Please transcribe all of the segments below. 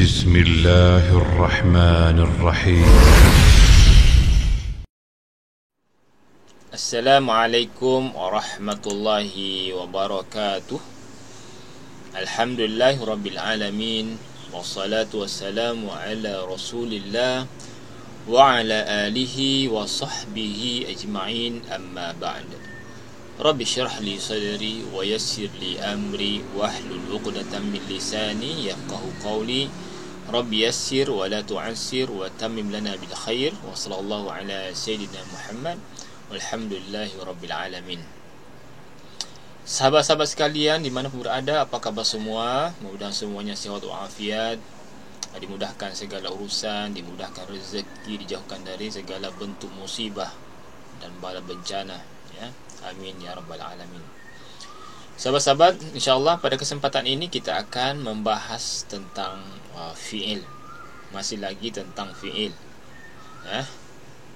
بسم الله الرحمن الرحيم. Assalamualaikum warahmatullahi wabarakatuh. Alhamdulillahi rabbil alamin. Wassalatu wassalamu ala rasulillah wa ala alihi wa sahbihi ajma'in, amma ba'd. Rabbi syrah li sadri wa yassir li amri wahlul 'uqdatam min lisani yafqahu qawli. Rabbi yassir wa la tu'assir wa tammim lana bil khair. Wa sallallahu ala sayyidina Muhammad walhamdulillahi rabbil alamin. Sahabat-sahabat sekalian di mana pun berada, apa khabar semua? Mudah-mudahan semuanya sihat walafiat, dimudahkan segala urusan, dimudahkan rezeki, dijauhkan dari segala bentuk musibah dan bala bencana, ya. Amin ya rabbal alamin. Sahabat-sahabat, insyaAllah pada kesempatan ini kita akan membahas tentang fi'il. Masih lagi tentang fi'il, ya.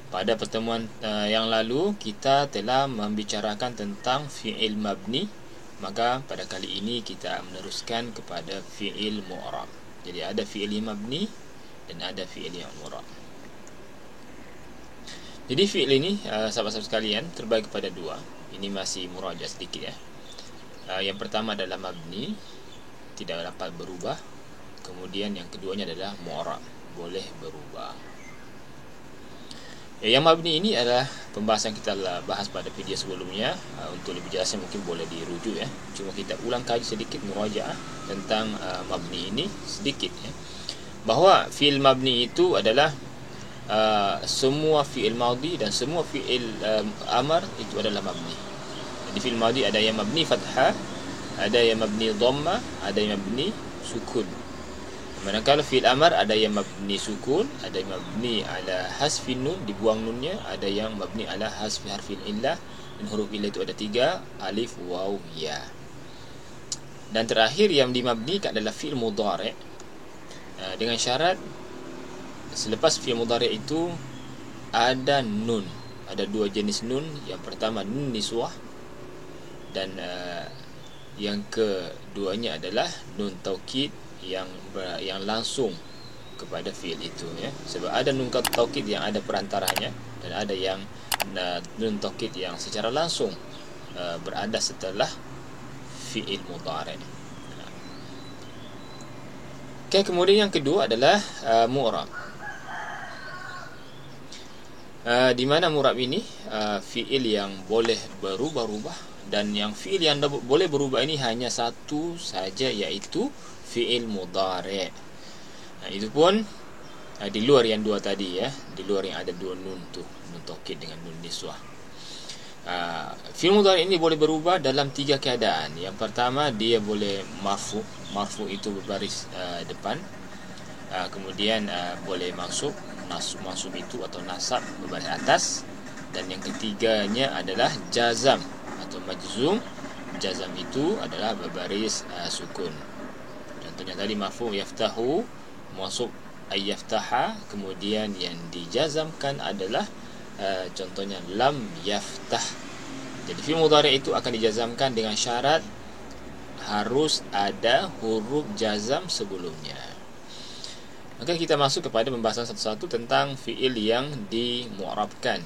Pada pertemuan yang lalu kita telah membicarakan tentang fi'il mabni, maka pada kali ini kita meneruskan kepada fi'il mu'rab. Jadi ada fi'il mabni dan ada fi'il yang mu'rab. Jadi fi'il ini sahabat-sahabat sekalian terbagi kepada dua. Ini masih muraja sedikit, ya. Yang pertama adalah mabni, tidak dapat berubah. Kemudian yang keduanya adalah mu'rab, boleh berubah. Yang mabni ini adalah pembahasan kita bahas pada video sebelumnya. Untuk lebih jelasnya mungkin boleh dirujuk, ya. Cuma kita ulang kaji sedikit murajaah tentang mabni ini sedikit, ya. Bahawa fi'il mabni itu adalah semua fi'il madhi dan semua fi'il amar itu adalah mabni. Jadi fi'il madhi ada yang mabni fathah, ada yang mabni dhamma, ada yang mabni sukun. Manakala fi'il amar ada yang mabni sukun, ada yang mabni ala hasfin nun, dibuang nunnya, ada yang mabni ala hasfi harfil illah, dan huruf illah itu ada 3, alif, waw, ya. Dan terakhir yang dimabnikan adalah fi'il mudhari', dengan syarat selepas fi'il mudhari' itu ada nun. Ada dua jenis nun. Yang pertama nun niswah, dan yang keduanya adalah nun taukid yang langsung kepada fi'il itu, ya. Sebab ada nun taukid yang ada perantaranya, dan ada yang nun taukid yang secara langsung berada setelah fi'il mudhari'. Okay, kemudian yang kedua adalah mu'rab. Di mana mu'rab ini fi'il yang boleh berubah-ubah, dan yang fi'il yang boleh berubah ini hanya satu saja, iaitu fi'il mudhari'. Itu pun di luar yang dua tadi, ya, di luar yang ada dua nun tu, nun taukid dengan nun niswah. Fi'il mudhari' ini boleh berubah dalam 3 keadaan. Yang pertama, dia boleh marfu'. Marfu' itu berbaris depan. Kemudian boleh mansub itu atau nasab berbaris atas. Dan yang ketiganya adalah jazam atau majzum. Jazam itu adalah berbaris sukun. Contohnya tadi marfu' yaftahu, mansub ay yaftaha. Kemudian yang dijazamkan adalah contohnya lam yaftah. Jadi fi'il mudhari' itu akan dijazamkan dengan syarat harus ada huruf jazam sebelumnya. Maka kita masuk kepada pembahasan satu-satu tentang fi'il yang dimu'rabkan.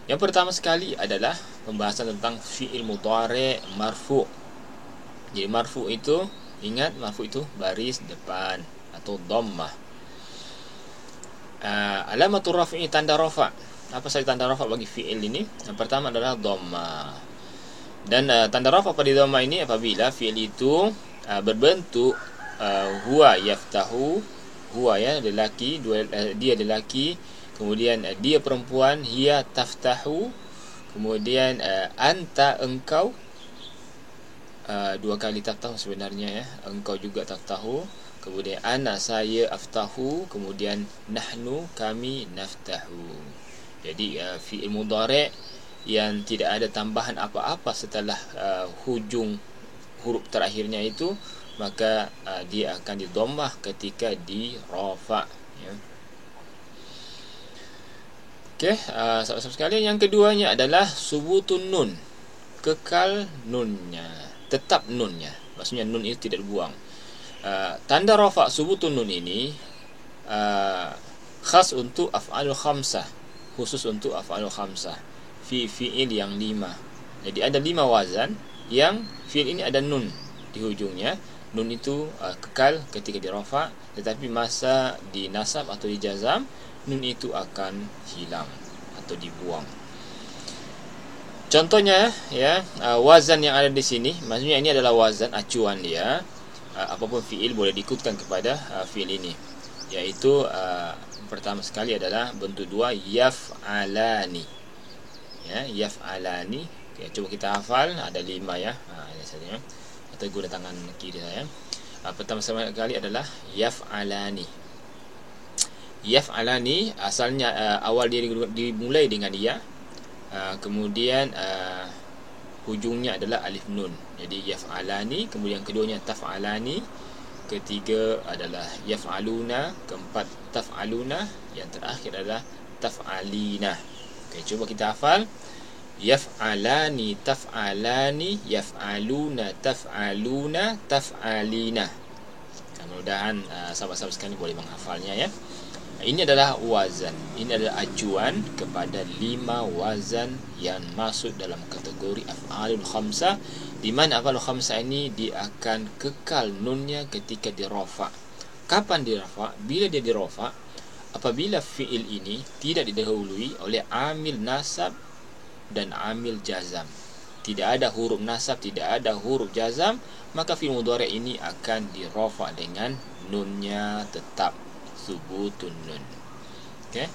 Yang pertama sekali adalah pembahasan tentang fi'il mudhari' marfu'. Jadi marfu' itu, ingat, marfu' itu baris depan atau dhammah. Alamatul raf'i, tanda rafa'. Apa saja tanda rafa' bagi fi'il ini? Yang pertama adalah dhammah. Dan tanda rafa' pada dhammah ini apabila fi'il itu berbentuk huwa yaftahu, huwa, ya, lelaki, dia lelaki, kemudian dia perempuan, hiya taftahu, kemudian anta, engkau, dua kali taftahu sebenarnya, ya, engkau juga taftahu, kemudian ana, saya, aftahu, kemudian nahnu, kami, naftahu. Jadi fi'il mudhari' yang tidak ada tambahan apa-apa setelah hujung huruf terakhirnya itu, maka dia akan didhammah ketika di rafa', ya. Okey, sahabat-sahabat sekalian, yang keduanya adalah subutun nun, kekal nunnya, tetap nunnya. Maksudnya nun itu tidak dibuang. Tanda rafa' subutun nun ini khas untuk af'alul khamsah, khusus untuk af'alul khamsah, fi'il yang 5. Jadi ada 5 wazan yang fi'il ini ada nun di hujungnya. Nun itu kekal ketika dirafa', tetapi masa dinasab atau dijazam, nun itu akan hilang atau dibuang. Contohnya ya, wazan yang ada di sini, maksudnya ini adalah wazan acuan dia. Apapun fi'il boleh diikutkan kepada fi'il ini, yaitu pertama sekali adalah bentuk 2, yaf'alani. Ya, yaf'alani. Okay, coba kita hafal, ada 5 ya. Ini saja. Atau guna tangan kiri saya. Pertama sekali adalah yaf'alani. Yaf'alani asalnya awal dia dimulai dengan ya. Kemudian hujungnya adalah alif nun. Jadi yaf'alani, kemudian keduanya taf'alani, ketiga adalah yaf'aluna, keempat taf'aluna, yang terakhir adalah taf'alina. Okey, cuba kita hafal. Yaf'alani, taf'alani, yaf'aluna, taf'aluna, taf'alina. Mudah-mudahan sahabat-sahabat sekalian boleh menghafalnya ya. Ini adalah wazan, ini adalah acuan kepada 5 wazan yang masuk dalam kategori af'alul khamsah, di mana af'alul khamsah ini dia akan kekal nunnya ketika dirafa'. Kapan dirafa'? Bila dia dirafa', apabila fi'il ini tidak didahului oleh amil nasab dan amil jazam. Tidak ada huruf nasab, tidak ada huruf jazam, maka fi'il mudhari' ini akan dirafa' dengan nunnya tetap, subutun nun. Okey.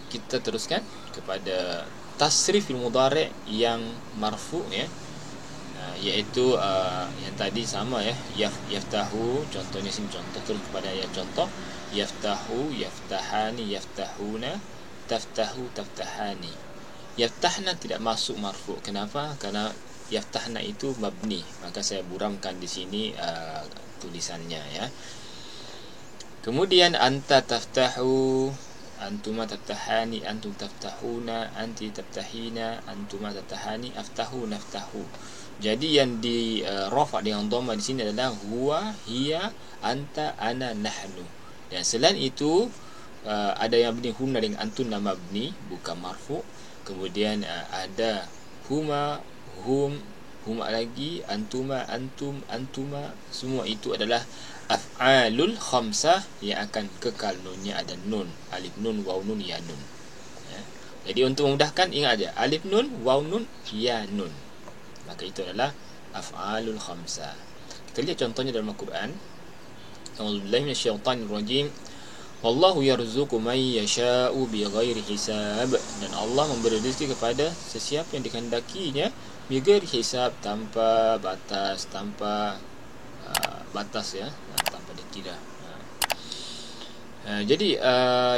Kita teruskan kepada tasrif fi'il mudhari' yang marfu' ya. Iaitu yang tadi sama ya, yaftahu, contohnya sini contoh, terus kepada yang contoh, yaftahu, yaftahani, yaftahuna, taftahu, taftahani. Yaftahna tidak masuk marfu'. Kenapa? Karena yaftahna itu mabni, maka saya buramkan di sini tulisannya ya. Kemudian anta taftahu, antuma taftahani, antum taftahuna, anti taftahina, antuma taftahani, aftahu, naftahu. Jadi yang di rafa' dengan dhamma di sini adalah huwa, hiya, anta, ana, nahnu. Dan selain itu ada yang mabni hunna dengan antun nama mabni bukan marfu'. Kemudian ada huma, hum, huma lagi, antuma, antum, antuma. Semua itu adalah af'alul khamsah yang akan kekal nunnya ada nun, alif nun, waw nun, ya nun ya. Jadi untuk memudahkan ingat aja, alif nun, waw nun, ya nun, maka itu adalah af'alul khamsah. Kita lihat contohnya dalam Al-Quran. A'udzubillahi minasyaitonir rajim. Wallahu yarzuqu man yasha'u bighairi hisab. Dan Allah memberi rezeki kepada sesiapa yang dikehendakinya bighairi hisab, tanpa batas, tanpa batas ya, tanpa dikira. Jadi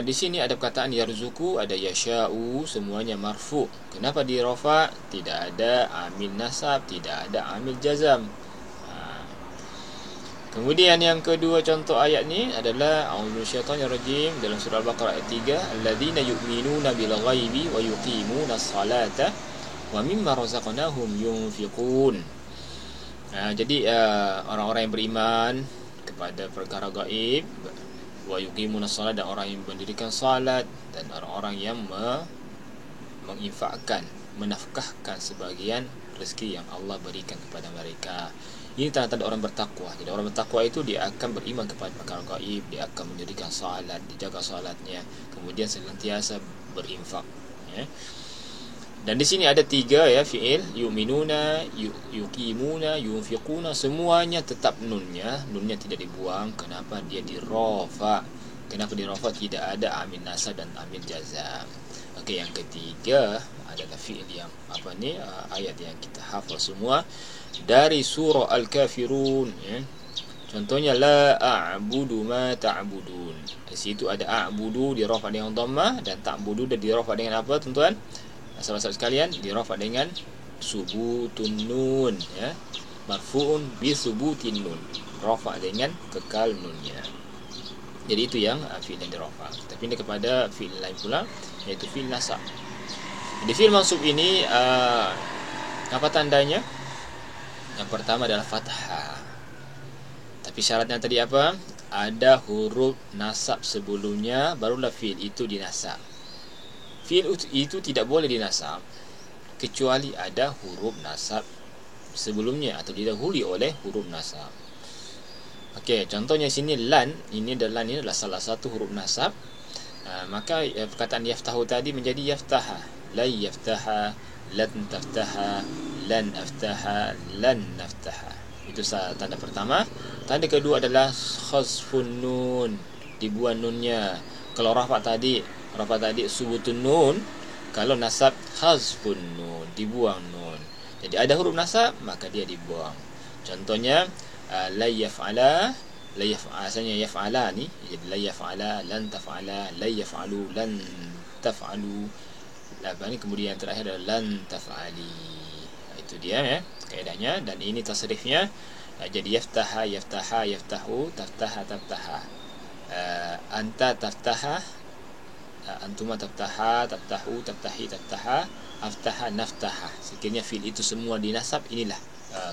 di sini ada perkataan yarzuku, ada yasha'u, semuanya marfu'. Kenapa dirafa'? Tidak ada amil nasab, tidak ada amil jazam. Kemudian yang kedua contoh ayat ni adalah a'udzu minasyaitonir rajim dalam surah Al-Baqarah ayat 3, alladzina yu'minuna bil ghaibi wa yuqimunas salata wa mimma razaqnahum yunfiqun. Jadi orang-orang yang beriman kepada perkara gaib, wa yuqimunas salat, dan orang yang mendirikan salat, dan orang-orang yang menginfakkan, menafkahkan sebagian rezeki yang Allah berikan kepada mereka. Ini tanda-tanda orang bertakwa. Jadi orang bertakwa itu dia akan beriman kepada perkara gaib, dia akan mendirikan salat, dijaga salatnya, kemudian senantiasa berinfak ya. Dan di sini ada 3 ya fi'il, yu'minuna, yuqimuna, yunfiquna, semuanya tetap nunnya tidak dibuang. Kenapa? Dia dirafa'. Kenapa dirafa'? Tidak ada amil nasab dan amil jazam. Okey, yang ketiga adalah fi'il yang ayat yang kita hafal semua dari surah Al-Kafirun ya. Contohnya la a'budu ma ta'budun. Di situ ada a'budu dirafa' dengan dhammah, dan ta'budu dirafa' dengan apa tuan-tuan? Sahabat-sahabat sekalian, dirafa' dengan subutun nun ya. Marfu'un bi subutin nun. Rafa' dengan kekal nunnya. Jadi itu yang fi'il yang dirafa'. Kita pindah kepada fi'il lain pula, iaitu fi'il nasab. Di fi'il mansub ini apa tandanya? Yang pertama adalah fathah. Tapi syaratnya tadi apa? Ada huruf nasab sebelumnya, barulah fi'il itu dinasab. Fi'il itu tidak boleh dinasab kecuali ada huruf nasab sebelumnya atau didahului oleh huruf nasab. Okey, contohnya sini lan, ini adalah salah satu huruf nasab. Maka perkataan yaftahu tadi menjadi yaftaha, la yaftaha, lan taftaha, lan aftaha, lan naftaha. Itu tanda pertama. Tanda kedua adalah khasfun nun, dibuang nunnya. Kalau rafa tadi subutun nun, kalau nasab khasfun nun, dibuang nun. Jadi ada huruf nasab, maka dia dibuang. Contohnya la yaf'ala, asalnya yaf'ala ni, jadi la yaf'ala, lan taf'ala, la yaf'alu, lan taf'alu. Ni kemudian yang terakhir adalah lan taf'ali. Itu dia ya kaedahnya, dan ini tasrifnya. Jadi yaftaha, yaftaha, yaftahu, taftaha, taftaha. Anta taftaha, antuma taftaha, taftahu, taftahi, taftaha, aftaha, naftaha. Sekiranya fi'il itu semua dinasab, inilah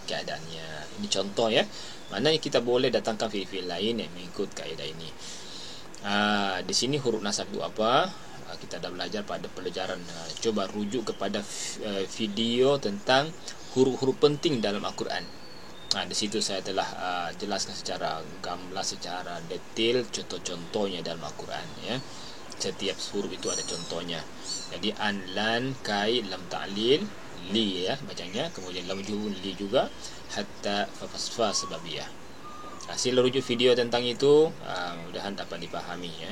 keadaannya. Ini contoh ya. Maknanya kita boleh datangkan fi'il-fi'il lain yang mengikut kaedah ini. Di sini huruf nasab itu apa? Kita dah belajar pada pelajaran. Coba rujuk kepada video tentang huruf-huruf penting dalam Al-Quran. Di situ saya telah jelaskan secara gamblang, secara detail contoh-contohnya dalam Al-Quran ya. Setiap huruf itu ada contohnya. Jadi an, lan, kai, lam ta'lil, li ya bacanya, kemudian lam juhun li juga, hatta, fa sebabiyah. Sila rujuk video tentang itu, mudahan dapat dipahami ya.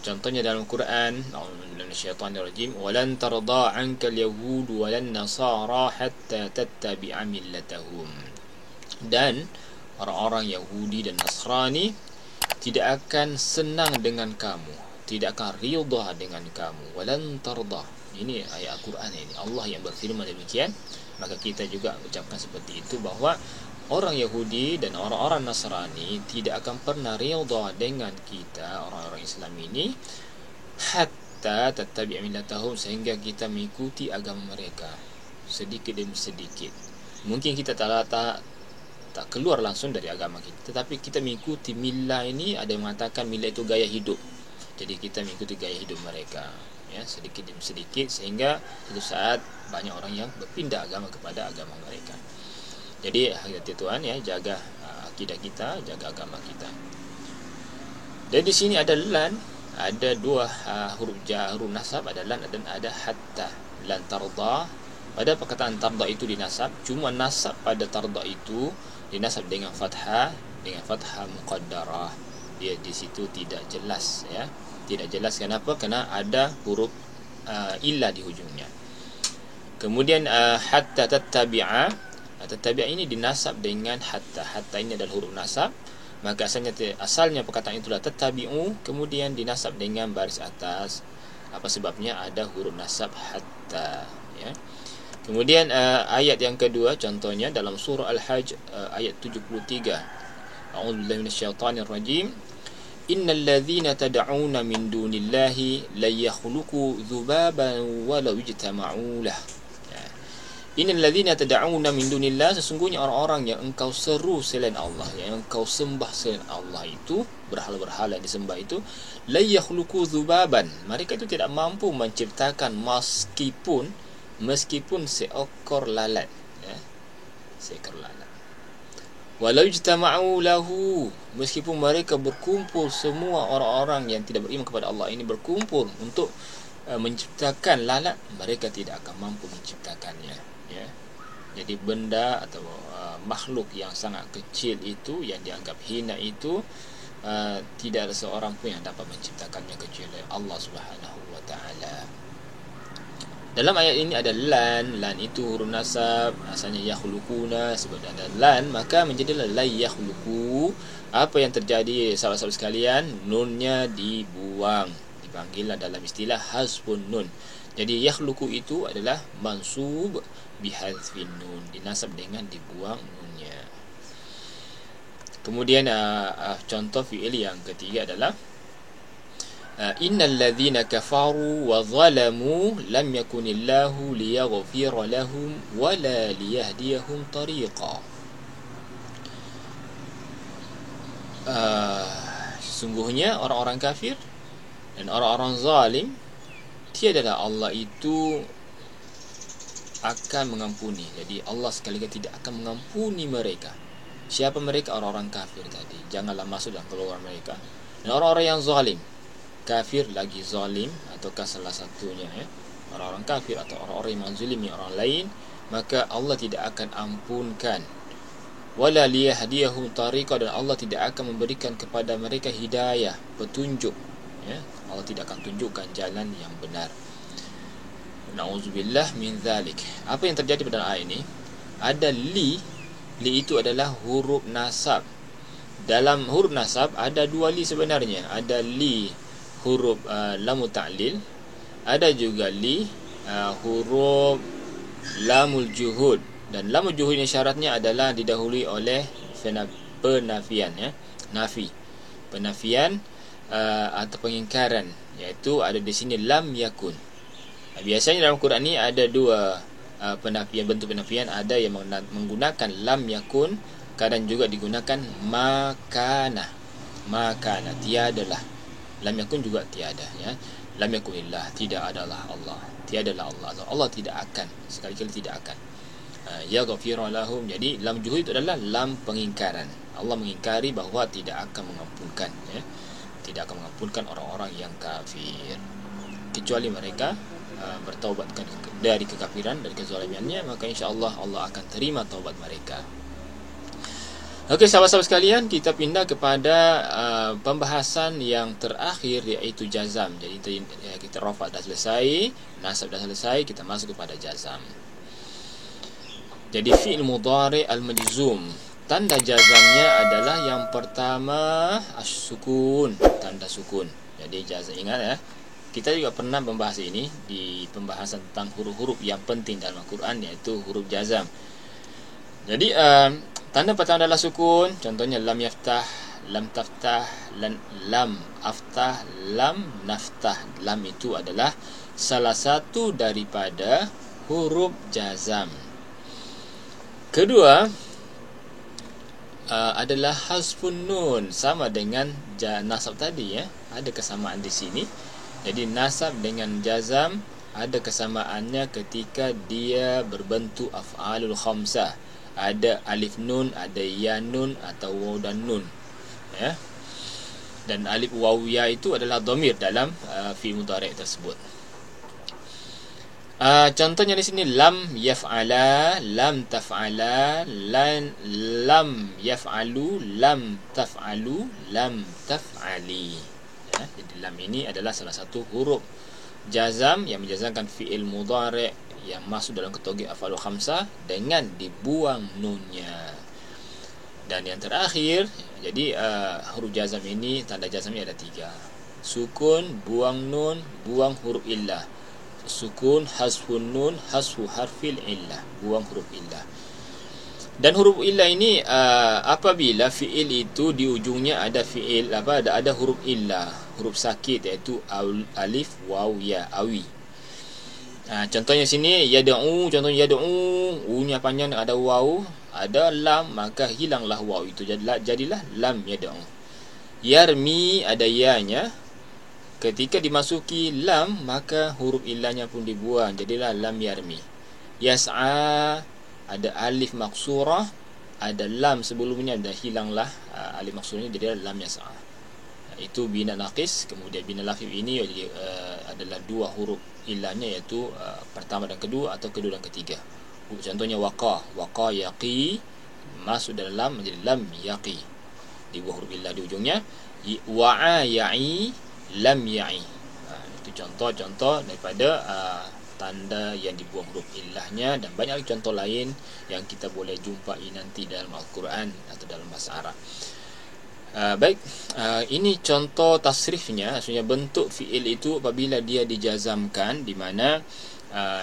Contohnya dalam Quran, a'udzubillahi walan tarda 'anka al-yahud walan nasara hatta tattabi'a millatahum. Dan orang-orang Yahudi dan Nasrani tidak akan senang dengan kamu, tidak akan ridha dengan kamu. Walan tarda, ini ayat Al-Quran ini, Allah yang berfirman demikian. Maka kita juga ucapkan seperti itu, bahwa orang Yahudi dan orang-orang Nasrani tidak akan pernah ridha dengan kita orang-orang Islam ini, hatta tattabi' millatahum, sehingga kita mengikuti agama mereka sedikit demi sedikit. Mungkin kita tak keluar langsung dari agama kita, tetapi kita mengikuti milah ini. Ada yang mengatakan milah itu gaya hidup. Jadi kita mengikuti gaya hidup mereka ya, sedikit demi sedikit, sehingga suatu saat banyak orang yang berpindah agama kepada agama mereka. Jadi hati-hati Tuhan ya, jaga akidah kita, jaga agama kita. Dan di sini ada lan, ada dua huruf nasab, ada lan dan ada hatta. Lan tarda, pada perkataan tarda itu dinasab, cuma nasab pada tarda itu dinasab dengan fathah muqaddarah. Dia di situ tidak jelas ya. Tidak jelas kenapa? Kerana ada huruf illa di hujungnya. Kemudian hatta tattabi'a, ini dinasab dengan hatta. Hatta ini adalah huruf nasab. Maka asalnya perkataan itulah tattabi'u, kemudian dinasab dengan baris atas. Apa sebabnya? Ada huruf nasab hatta ya. Kemudian ayat yang kedua, contohnya dalam surah Al-Hajj ayat 73. A'udzubillahi minasyaitonir rajim. Innal ladzina tad'una min dunillahi la yakhluqu dzubaban walau ijtama'u lah. Innal ladzina tad'una min dunillah, sesungguhnya orang-orang yang engkau seru selain Allah, yang engkau sembah selain Allah itu, berhala-berhala yang disembah itu, la yakhluqu dzubaban, mereka itu tidak mampu menciptakan meskipun seekor lalat ya, seekor lalat. Walau ijtama'u lahu, meskipun mereka berkumpul, semua orang-orang yang tidak beriman kepada Allah ini berkumpul untuk menciptakan lalat, mereka tidak akan mampu menciptakannya ya. Jadi benda atau makhluk yang sangat kecil itu, yang dianggap hina itu, tidak ada seorang pun yang dapat menciptakannya kecuali Allah Subhanahu wa taala. Dalam ayat ini ada lan itu huruf nasab, asalnya yakhluquna, sebab ada lan maka menjadilah la yakhluqu. Apa yang terjadi sahabat-sahabat sekalian? Nunnya dibuang, dipanggillah dalam istilah hasbun nun. Jadi yakhluqu itu adalah mansub bihadzfin nun, dinasab dengan dibuang nunnya. Kemudian contoh fi'il yang ketiga adalah innal ladzina kafaru wa zalamu lam yakunillahu liyaghfira lahum wala liyahdiyahum tariqa. sesungguhnya orang-orang kafir dan orang-orang zalim, tiadalah Allah itu akan mengampuni. Jadi Allah sekali lagi tidak akan mengampuni mereka. Siapa mereka? Orang-orang kafir tadi. Janganlah masuk dalam golongan mereka. Dan orang-orang yang zalim, kafir lagi zalim, ataukah salah satunya orang-orang kafir atau orang-orang yang menzalimi orang lain, maka Allah tidak akan ampunkan. Wala liyahdiyahum tariqa, dan Allah tidak akan memberikan kepada mereka hidayah, petunjuk. Allah tidak akan tunjukkan jalan yang benar. Na'udzubillah min dzalik. Apa yang terjadi pada ayat ini? Ada li itu adalah huruf nasab. Dalam huruf nasab ada dua li sebenarnya. Ada li huruf lamul ta'lil, ada juga li huruf lamul juhud. Dan lamul juhud ini syaratnya adalah didahului oleh penafian, nafi, penafian atau pengingkaran, iaitu ada di sini lam yakun. Biasanya dalam Quran ni ada dua penafian, bentuk penafian. Ada yang menggunakan lam yakun, kadang juga digunakan makana. Makana, tiadalah. Lam yakun juga tiada, Lam yakunillah, tidak adalah Allah. Tiadalah Allah. Allah tidak akan, sekali-kali tidak akan. Ya ghafira lahum. Jadi lam juhud itu adalah lam pengingkaran. Allah mengingkari bahawa tidak akan mengampunkan, tidak akan mengampunkan orang-orang yang kafir, kecuali mereka bertaubat dari kekafiran, dari kezalimannya, maka insya-Allah Allah akan terima taubat mereka. Okey, sahabat-sahabat sekalian, kita pindah kepada pembahasan yang terakhir, iaitu jazam. Jadi kita rafa' dah selesai, nasab dah selesai, kita masuk kepada jazam. Jadi fi'il mudhari' al-majzum, tanda jazamnya adalah yang pertama as-sukun, tanda sukun. Jadi jazam, ingat kita juga pernah membahas ini di pembahasan tentang huruf-huruf yang penting dalam Al-Quran, iaitu huruf jazam. Jadi tanda pertama adalah sukun. Contohnya lam yaftah, lam taftah, lam aftah, lam naftah. Lam itu adalah salah satu daripada huruf jazam. Kedua adalah hasfun nun, sama dengan nasab tadi, ada kesamaan di sini. Jadi nasab dengan jazam ada kesamaannya ketika dia berbentuk af'alul khamsah. Ada alif nun, ada ya nun atau waw dan nun, Dan alif waw ya itu adalah dhamir dalam fi'il mudhari' tersebut. Contohnya di sini lam yaf'ala, lam taf'ala, lam yaf'alu, lam taf'alu, lam taf'ali. Jadi lam ini adalah salah satu huruf jazam yang menjazamkan fi'il mudhari' yang masuk dalam kategori af'alul khamsah dengan dibuang nunnya. Dan yang terakhir, jadi huruf jazam ini, tanda jazamnya ada 3. Sukun, buang nun, buang huruf illah. Sukun, hasfun nun, hasfu harfil illah, buang huruf illah. Dan huruf illah ini apabila fi'il itu di ujungnya ada fi'il ada huruf illah, huruf sakit, iaitu alif waw ya, awi. Contohnya sini yad'u, contohnya yad'u, u-nya panjang, ada waw, ada lam, maka hilanglah waw itu, jadilah lam yad'u. Yarmi, ada ya-nya, ketika dimasuki lam maka huruf illahnya pun dibuang, jadilah lam yarmi. Yas'a, ada alif maksurah, ada lam sebelumnya, dan hilanglah alif maksurahnya, jadilah lam yas'a. Itu bina naqis. Kemudian bina lafif ini adalah 2 huruf illahnya, iaitu pertama dan kedua atau kedua dan ketiga. Contohnya waqa, waqa yaqi, masuk dalam lam menjadi lam yaqi, di 2 huruf illah di ujungnya. Wa'a ya'i, lam ya'i. Itu contoh-contoh daripada tanda yang dibuang huruf illahnya, dan banyak lagi contoh lain yang kita boleh jumpai nanti dalam Al-Quran atau dalam bahasa Arab. Baik, ini contoh tasrifnya. Maksudnya bentuk fi'il itu apabila dia dijazamkan, di mana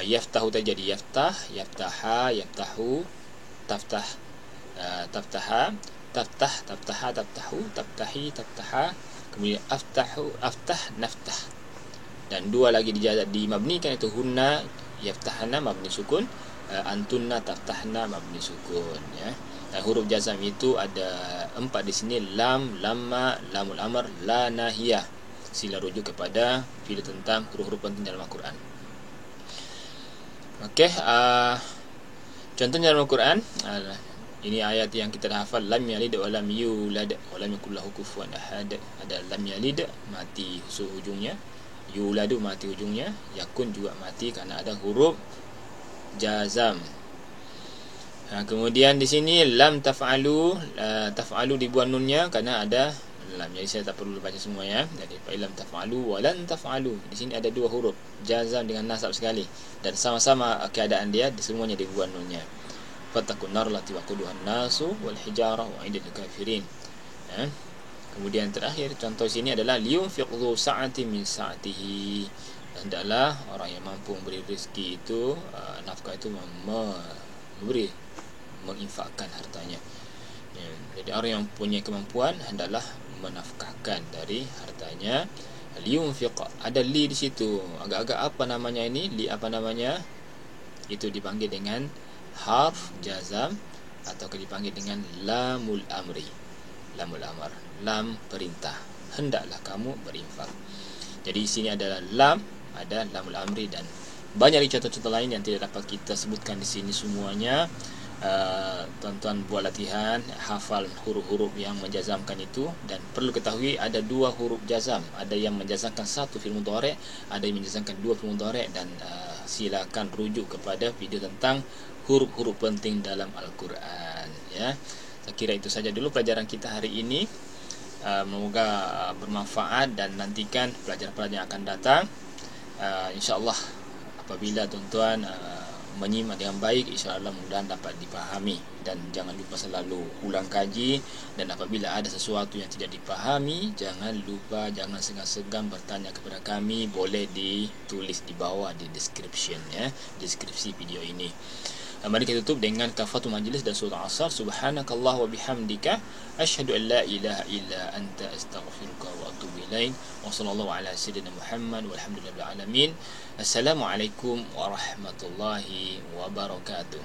yaftahu terjadi yaftah, yaftaha, yaftahu, taftah, taftaha, taftah, taftaha, taftahu, taftahi, taftaha. Kemudian aftahu, aftah, naftah. Dan 2 lagi dimabnikan, itu hunna yaftahna mabni sukun, antunna taftahna mabni sukun, Dan huruf jazam itu ada 4 di sini: lam, lamma, lamul amr, la nahiyah. Sila rujuk kepada video tentang huruf-huruf penting dalam Al-Quran. Okey, contohnya dalam Al-Quran, ini ayat yang kita dah hafal, lam yalid wa lam yulad wa lam yakul lahu kufuwan ahad. Ada lam yalid, mati hujungnya, yuladu mati hujungnya, yakun juga mati kerana ada huruf jazam. Kemudian di sini lam taf'alu, taf'alu dibuang nunnya kerana ada lam. Jadi saya tak perlu baca semua ya. Jadi lam taf'alu wa lan taf'alu. Di sini ada 2 huruf jazam dengan nasab sekali dan sama-sama keadaan dia semuanya dibuang nunnya. Fattaqun nar lati waquduhan nasu wal hijarah wa idil kafirin. Kemudian terakhir contoh sini adalah liyunfiq dzu sa'atin min sa'atihi. Hendaklah orang yang mampu memberi rezeki itu, nafkah itu memberi, menginfakkan hartanya. Jadi orang yang punya kemampuan hendaklah menafkahkan dari hartanya. Liyunfiq, ada li di situ. Agak-agak apa namanya ini? Li apa namanya? Itu dipanggil dengan harf jazam atau dipanggil dengan lamul amri. Lamul amr, lam perintah. Hendaklah kamu berinfak. Jadi di sini adalah lam, ada lamul amri dan banyak contoh-contoh lain yang tidak dapat kita sebutkan di sini semuanya. Tuan-tuan buat latihan, hafal huruf-huruf yang menjazamkan itu. Dan perlu ketahui ada 2 huruf jazam. Ada yang menjazamkan 1 fi'il mudhari', ada yang menjazamkan 2 fi'il mudhari'. Dan silakan rujuk kepada video tentang huruf-huruf penting dalam Al-Quran ya. Saya kira itu saja dulu pelajaran kita hari ini. Semoga bermanfaat dan nantikan pelajaran-pelajaran yang akan datang. InsyaAllah apabila tuan-tuan menyimak dengan baik, insyaAllah mudah dapat dipahami. Dan jangan lupa selalu ulang kaji. Dan apabila ada sesuatu yang tidak dipahami, jangan lupa, jangan segan-segan bertanya kepada kami. Boleh ditulis di bawah di description ya, deskripsi video ini. Mari kita tutup dengan kafaratul majlis dan surah Asr. Subhanakallah wa bihamdika, asyhadu an la ilaha illa anta, astaghfiruka wa atubu ilaik. Wa sallallahu ala sayyidina Muhammad walhamdulillahil alamin. Assalamualaikum warahmatullahi wabarakatuh.